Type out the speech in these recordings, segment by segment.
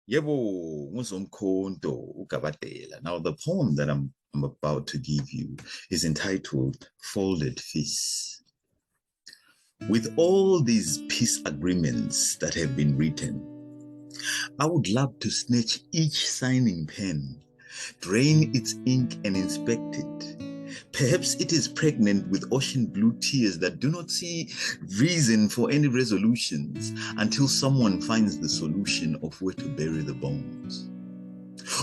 Yebo, Zomkhonto, ugabatela. Now, the poem that I'm about to give you is entitled Folded Fists. With all these peace agreements that have been written, I would love to snatch each signing pen, drain its ink and inspect it. Perhaps it is pregnant with ocean blue tears that do not see reason for any resolutions until someone finds the solution of where to bury the bones.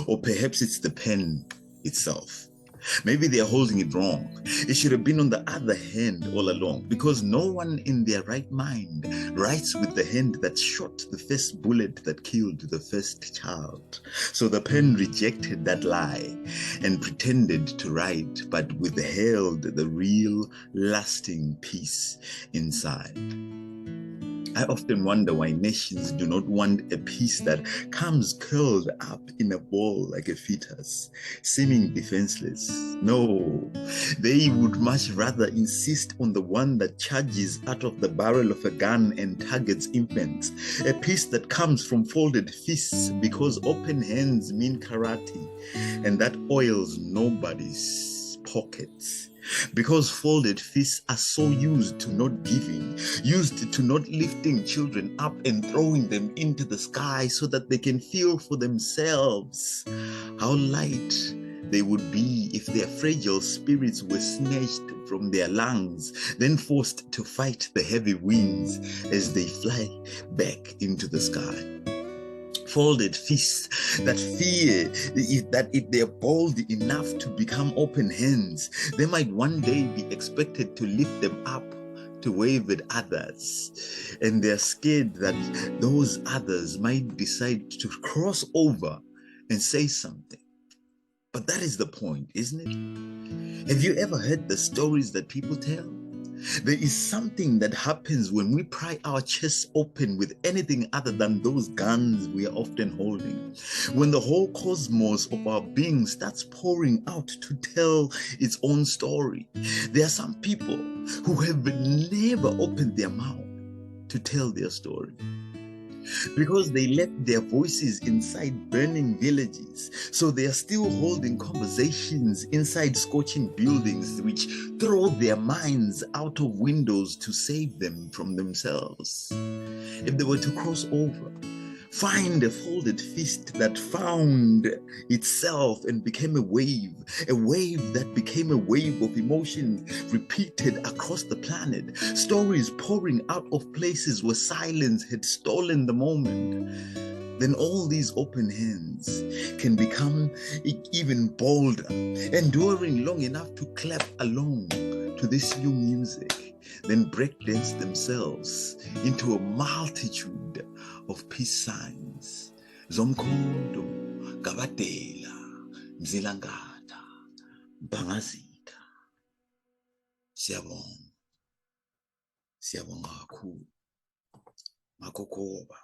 Or perhaps it's the pen itself. Maybe they're holding it wrong. It should have been on the other hand all along, because no one in their right mind writes with the hand that shot the first bullet that killed the first child. So the pen rejected that lie and pretended to write, but withheld the real lasting peace inside. I often wonder why nations do not want a peace that comes curled up in a ball like a fetus, seeming defenseless. No, they would much rather insist on the one that charges out of the barrel of a gun and targets infants, a peace that comes from folded fists because open hands mean karate, and that oils nobody's pockets. Because folded fists are so used to not giving, used to not lifting children up and throwing them into the sky so that they can feel for themselves how light they would be if their fragile spirits were snatched from their lungs, then forced to fight the heavy winds as they fly back into the sky. Folded fists that fear that if they're bold enough to become open hands, they might one day be expected to lift them up to wave at others. And they're scared that those others might decide to cross over and say something. But that is the point, isn't it? Have you ever heard the stories that people tell? There is something that happens when we pry our chests open with anything other than those guns we are often holding. When the whole cosmos of our being starts pouring out to tell its own story. There are some people who have never opened their mouth to tell their story, because they left their voices inside burning villages. So they are still holding conversations inside scorching buildings which throw their minds out of windows to save them from themselves. If they were to cross over, find a folded fist that found itself and became a wave that became a wave of emotion repeated across the planet, stories pouring out of places where silence had stolen the moment, then all these open hands can become even bolder, enduring long enough to clap along to this new music, then breakdance themselves into a multitude of peace signs. Zomkhonto, Gabatela, Mzilangata, Bangazita. Siyabonga kakhulu. Makokoba.